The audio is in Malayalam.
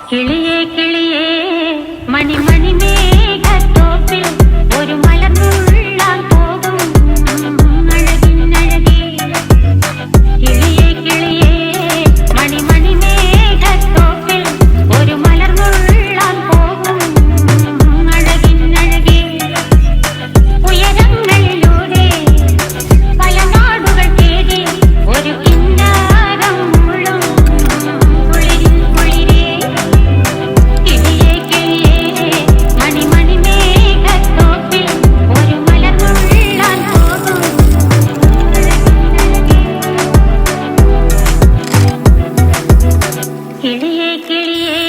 കിളിയേ കിളിയേ മണിമണി മേഘത്തോപ്പിൽ ഒരു മലർന്നുള്ളാൻ പോകും അഴകിനഴകേ. കിളിയേ കിളിയേ മണിമണി മേഘത്തോപ്പിൽ ഒരു മലർന്നുള്ളാൻ പോകും അഴകിനഴകേ. ഉയരങ്ങളിലൂടെ പല നാടുകൾ തേടി ഒരു കിന്നാരം മുള്ളും കുളിരിൻ കുളിരേ. കിളിയേ കിളിയേ മണിമണി മേഘത്തോപ്പിൽ ഒരു മലർന്നുള്ളാൻ പോകും കിളിയേ കിളിയേ.